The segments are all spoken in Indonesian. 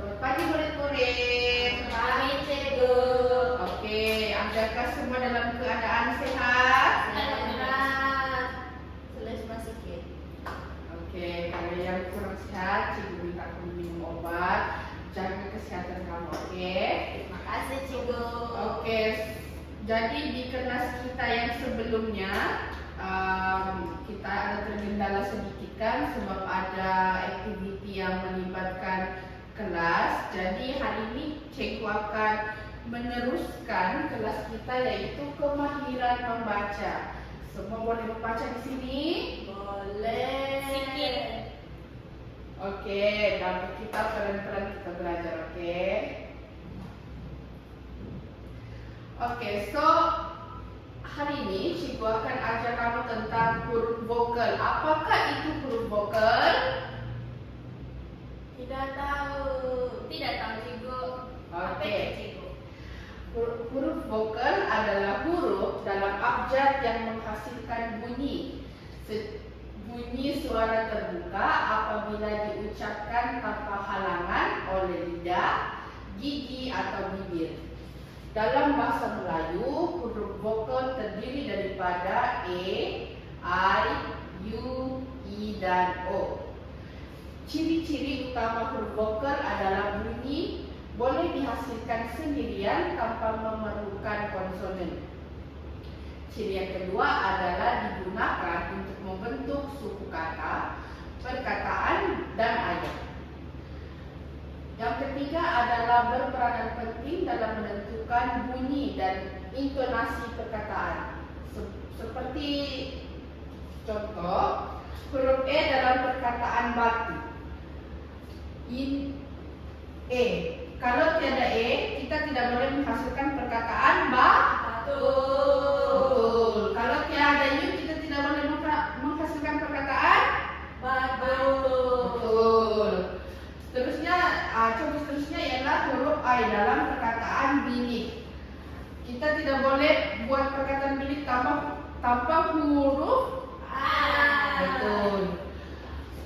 Selamat pagi murid-murid. Pagi Cikgu. Oke, apakah semua dalam keadaan sehat? Sehat. Selesai sedikit. Oke, kalau yang kurang sehat, Cikgu minta kamu minum obat. Jaga kesehatan kamu, oke? Terima kasih Cikgu. Oke, jadi di kelas kita yang sebelumnya kita ada tergendala sedikit kan sebab ada aktiviti yang melibatkan kelas. Jadi hari ini Cikgu akan meneruskan kelas kita yaitu kemahiran membaca. Semua boleh membaca di sini? Boleh. Sedikit. Oke, dan kita pelan-pelan kita belajar, oke? Oke, so hari ini Cikgu akan ajar kamu tentang huruf vokal. Apakah itu huruf vokal? Tidak tahu. Tidak tahu Cikgu. Apa Oke. itu, Cikgu? Huruf vokal adalah huruf dalam abjad yang menghasilkan bunyi. Bunyi suara terbuka apabila diucapkan tanpa halangan oleh lidah, gigi atau bibir. Dalam bahasa Melayu, huruf vokal terdiri daripada E, I, U, I, dan O. Ciri-ciri utama huruf vokal adalah bunyi boleh dihasilkan sendirian tanpa memerlukan konsonan. Ciri yang kedua adalah digunakan untuk membentuk suku kata, perkataan, dan ayat. Yang ketiga adalah berperanan penting dalam menentukan bunyi dan intonasi perkataan. Seperti contoh, huruf E dalam perkataan batu. E. Kalau tiada E, kita tidak boleh menghasilkan perkataan batu. Betul. Kalau tiada U, kita tidak boleh menghasilkan perkataan Batu. betul. Seterusnya, contoh seterusnya ialah huruf I dalam perkataan bilik. Kita tidak boleh buat perkataan bilik tanpa huruf A. betul.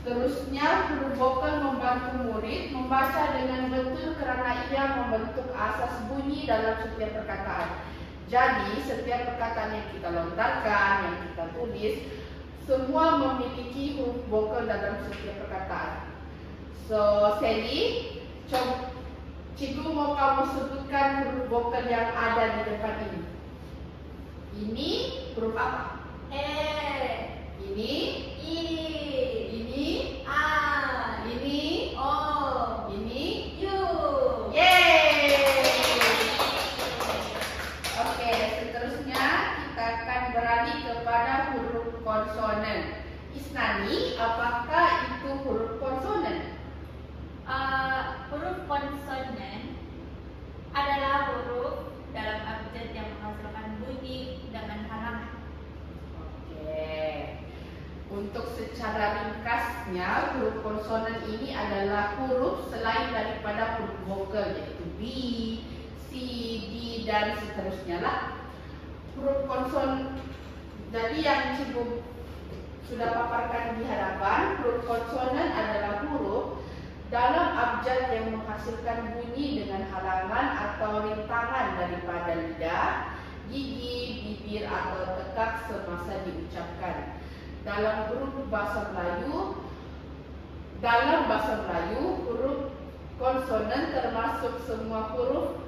Seterusnya, huruf vokal membantu murid membaca dengan betul kerana ia membentuk asas bunyi dalam setiap perkataan. Jadi, setiap perkataan yang kita lontarkan, yang kita tulis, semua memiliki huruf vokal dalam setiap perkataan. So, Sally, Cikgu mau kamu sebutkan huruf vokal yang ada di depan ini. Ini huruf apa? E. Ini, I. ini, A. ini, O. ini. U. Yeay! Oke, seterusnya kita akan beralih kepada huruf konsonan. Isnani, apakah itu huruf konsonan? Huruf konsonan adalah huruf dalam abjad yang menghasilkan bunyi dengan halangan. Oke. Untuk secara ringkasnya, huruf konsonan ini adalah huruf selain daripada huruf vokal yaitu B, C, D, dan seterusnya lah. Huruf konsonan, jadi yang Cikgu sudah paparkan di hadapan, huruf konsonan adalah huruf dalam abjad yang menghasilkan bunyi dengan halangan atau rintangan daripada lidah, gigi, bibir, atau tekak semasa diucapkan. Dalam bahasa Melayu, huruf konsonan termasuk semua huruf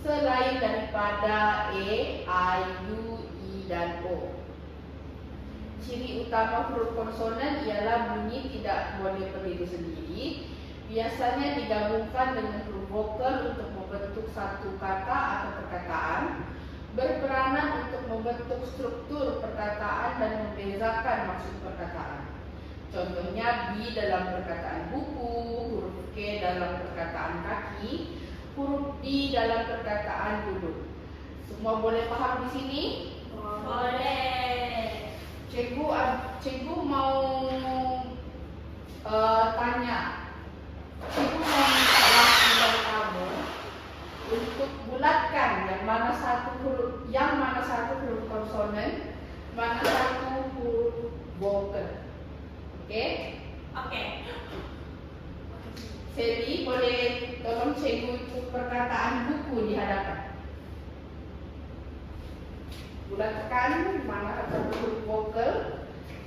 selain daripada E, I, U, I, dan O. Ciri utama huruf konsonan ialah bunyi tidak boleh berdiri sendiri. Biasanya digabungkan dengan huruf vokal untuk membentuk satu kata atau perkataan, berperanan untuk membentuk struktur perkataan dan membezakan maksud perkataan. Contohnya B dalam perkataan buku, huruf K dalam perkataan kaki, huruf D dalam perkataan duduk. Semua boleh paham di sini? Boleh. Cikgu mau tanya. Cikgu mau minta waktu dari kamu untuk bulatkan yang mana satu huruf konsonan, mana satu huruf vokal. Oke? Oke. Sally, boleh tolong cikgu untuk perkataan buku di hadapan. Bulatkan mana satu huruf vokal,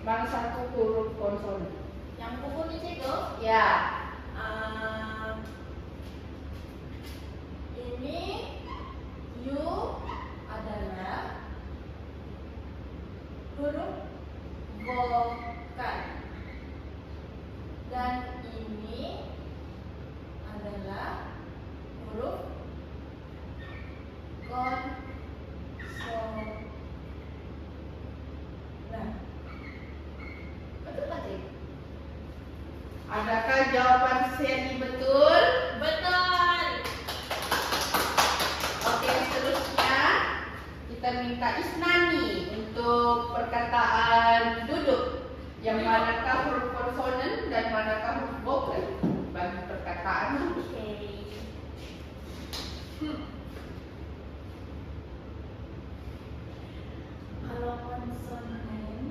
mana satu huruf konsonan. Yang buku ni cikgu. Ya. Ini U adalah huruf vokal dan ini adalah huruf konsonan. Betul tak, Cik? Adakah jawaban Sally betul? Betul. Oke, seterusnya kita minta Isnani untuk perkataan duduk. Yang manakah huruf konsonan dan manakah huruf vokal bagi perkataan duduk. Kalau konsonan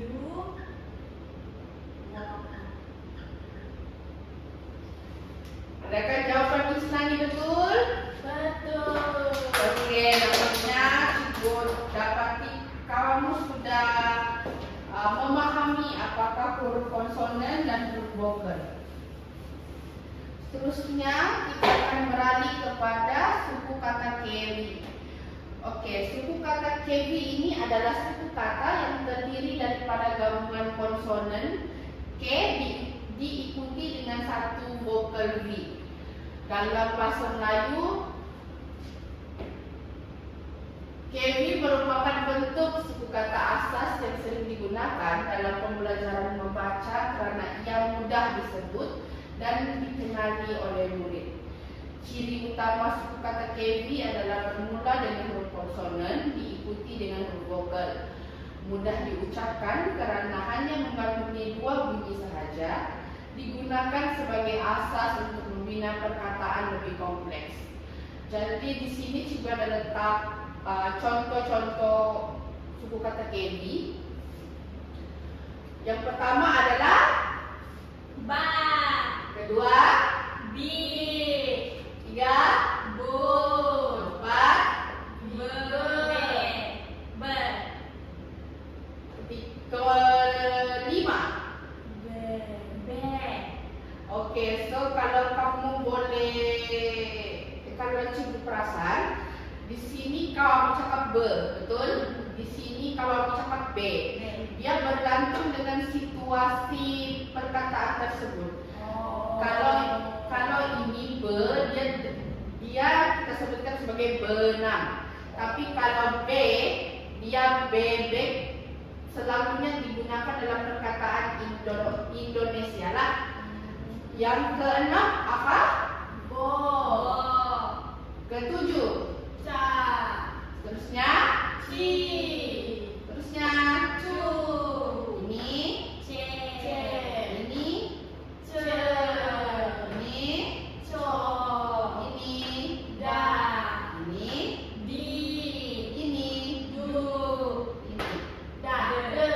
U Adakah jawaban Isnani betul? betul. Oke, nampaknya Ibu dapati kamu sudah memahami apakah huruf konsonan dan huruf vokal. Seterusnya kita akan beralih kepada suku kata kewi. Oke, suku kata kewi ini adalah suku kata yang terdiri daripada gabungan konsonan K diikuti dengan satu vokal V. Dalam bahasa Melayu, kewi merupakan bentuk suku kata asas yang sering digunakan dalam pembelajaran membaca kerana ia mudah disebut dan dikenali oleh murid. Ciri utama suku kata kewi adalah bermula dengan huruf konsonan diikuti dengan huruf vokal. Mudah diucapkan kerana hanya mengandungi dua bunyi sahaja, digunakan sebagai asas untuk membina perkataan lebih kompleks. Jadi di sini juga ada letak contoh-contoh suku kata kewi. Yang pertama adalah Ba, kedua, bi, tiga, bu, empat, be, be, kelima. be. Oke, so kalau kamu boleh, kalau cikgu perasan, di sini kalau cakap be, betul? Di sini kalau cakap b, dia bergantung dengan situasi perkataan tersebut. Kalau ini be, dia kita sebutkan sebagai benang. Tapi kalau b, dia bebek, selalunya digunakan dalam perkataan Indonesia lah. Yang keenam apa? Bo, Ketujuh. ca, Terusnya ci, terusnya cu, ini, ce, ini, ce, ini, co, ini, da, ini, di, ini, du, ini. da, de.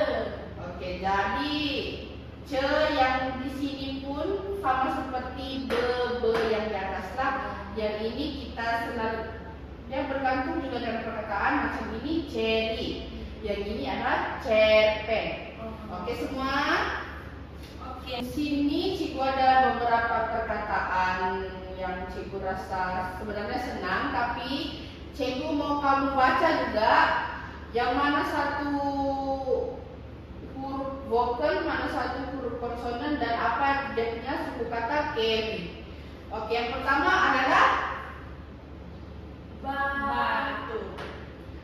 Oke, jadi ce yang di sini pun sama seperti be yang di atas lah. Yang ini kita selalu yang bergantung juga dalam perkataan macam ini cherry. Yang ini adalah cerpen. Oke semua. Oke. Di sini cikgu ada beberapa perkataan yang cikgu rasa sebenarnya senang, tapi cikgu mau kamu baca juga yang mana satu huruf vokal, mana satu huruf konsonan dan apa dia punya suku kata kewi. Oke, yang pertama adalah Batu.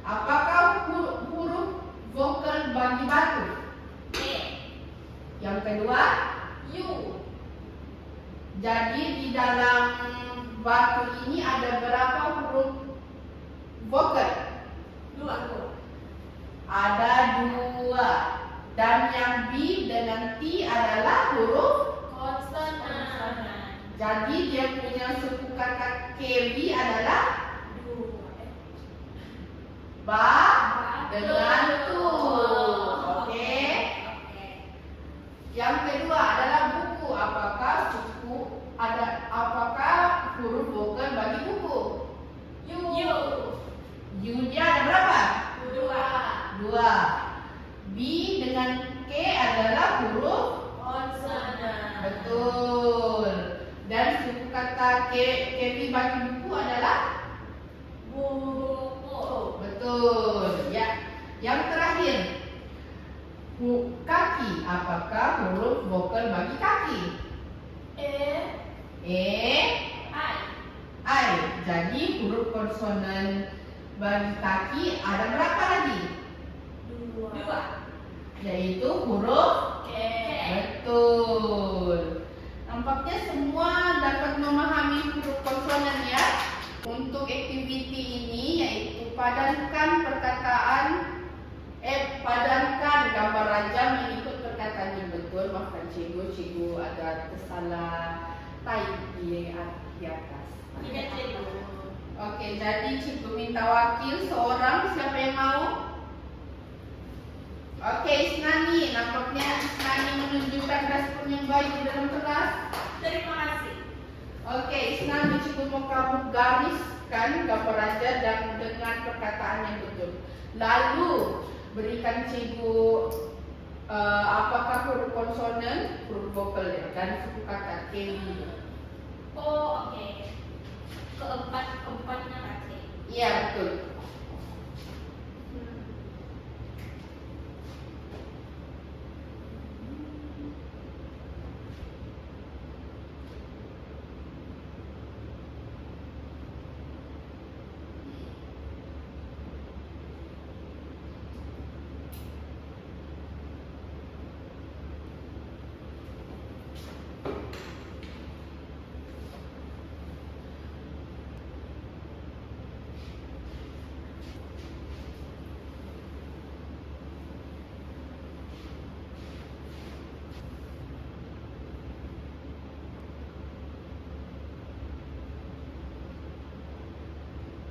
apakah huruf vokal bagi batu? E, Yang kedua, U, jadi di dalam batu ini ada berapa huruf vokal? dua. Ada dua. Dan yang B dengan T adalah huruf. Konsonan. Jadi dia punya suku kata kewi adalah ba dengan tu. Oke. Yang kedua adalah buku. Apakah huruf vokal bagi buku? U-nya ada berapa? 2. B dengan K adalah huruf Konsonan. betul. Dan suku kata kewi bagi buku adalah Buku. betul. Ya. Yang terakhir, kaki. Apakah huruf vokal bagi kaki? I. Jadi huruf konsonan bagi kaki ada berapa lagi? 2. Yaitu huruf K. betul. Nampaknya semua dapat memahami huruf konsonan ya. Untuk aktiviti ini yaitu padankan gambar rajam mengikut perkataan yang betul. Maafkan cikgu ada tersalah type di atas. Tidak cikgu. Oke, jadi cikgu minta wakil seorang. Siapa yang mau? Oke, Isnani. Nampaknya Isnani menunjukkan respon yang baik di dalam kelas. Terima kasih. Oke, Isnani, cikgu mau kamu gariskan gambar raja dan dengan perkataan yang betul. Lalu berikan cikgu apakah huruf konsonan, huruf vokal ya, dan suku kata kewi. Oh, oke. Keempatnya kaki. Iya, betul.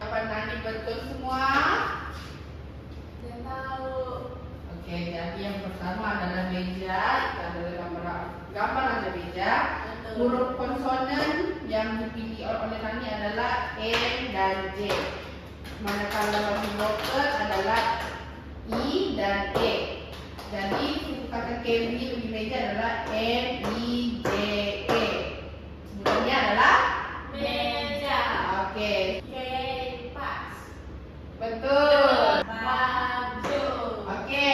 Jawaban Nani betul semua? Tidak tahu. Oke, jadi yang pertama adalah meja. Itu adalah gambar ada meja. Huruf konsonan yang dipilih oleh Nani adalah M dan J. Manakala bagi vokal adalah I dan E. Jadi suku kata kewi di meja adalah M, I, J, E. Sebutannya adalah Meja. oke. Kipas. Betul. Baju. Oke.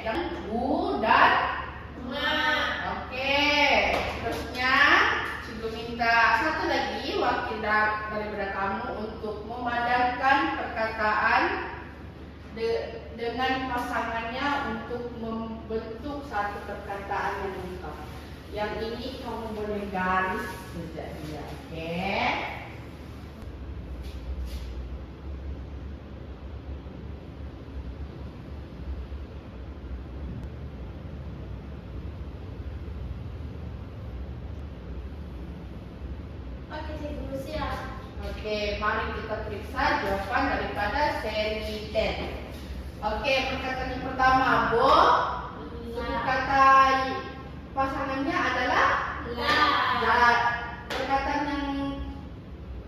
Yang U dan Bunga. oke. Terusnya cikgu minta satu lagi wakil daripada kamu untuk memadankan perkataan dengan pasangannya untuk membentuk satu perkataan yang lengkap. Yang ini kamu boleh garis saja dia. Oke. Oke, cikgu siap. Oke, mari kita periksa jawaban daripada seri 10. Oke, perkataan yang pertama, Bo. Suku kata pasangannya adalah La. Perkataan yang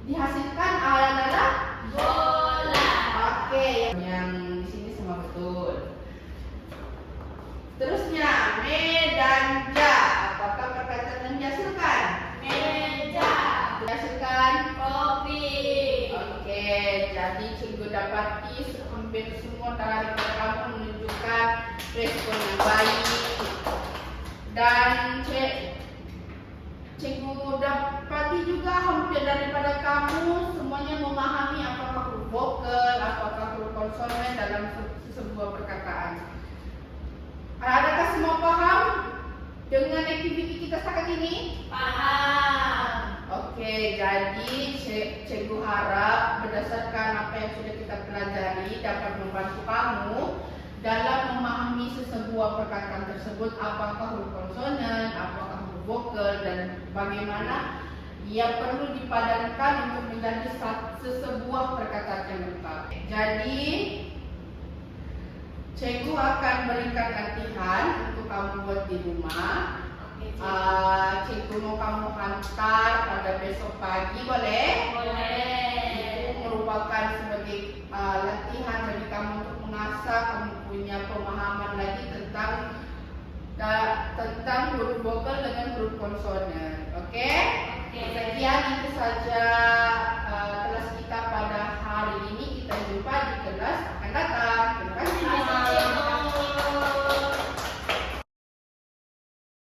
dihasilkan adalah Bola. oke, yang di sini semua betul. Terusnya, me dan ja. Apakah perkataan yang dihasilkan? Meja. Dihasilkan. Kopi. Oke, jadi cikgu dapati hampir semua daripada kamu menunjukkan respon yang baik. Dan cikgu dapati juga hampir daripada kamu semuanya memahami apakah huruf vokal, apakah huruf konsonan dalam sebuah perkataan. Adakah semua paham dengan aktiviti kita saat ini? Paham. Oke, jadi cikgu harap berdasarkan apa yang sudah kita pelajari dapat membantu kamu dalam memahami sebuah perkataan tersebut, apakah huruf konsonan, apakah huruf vokal, dan bagaimana Ia perlu dipadankan untuk menjadi sebuah perkataan yang lengkap. Jadi, cikgu akan berikan latihan untuk kamu buat di rumah. Cikgu mau kamu hantar pada besok pagi, boleh? Boleh. Itu merupakan sebagai latihan bagi kamu untuk mengasah kamu punya pemahaman lagi tentang huruf vokal dengan huruf konsonan. Oke? Oke. Sekian itu saja.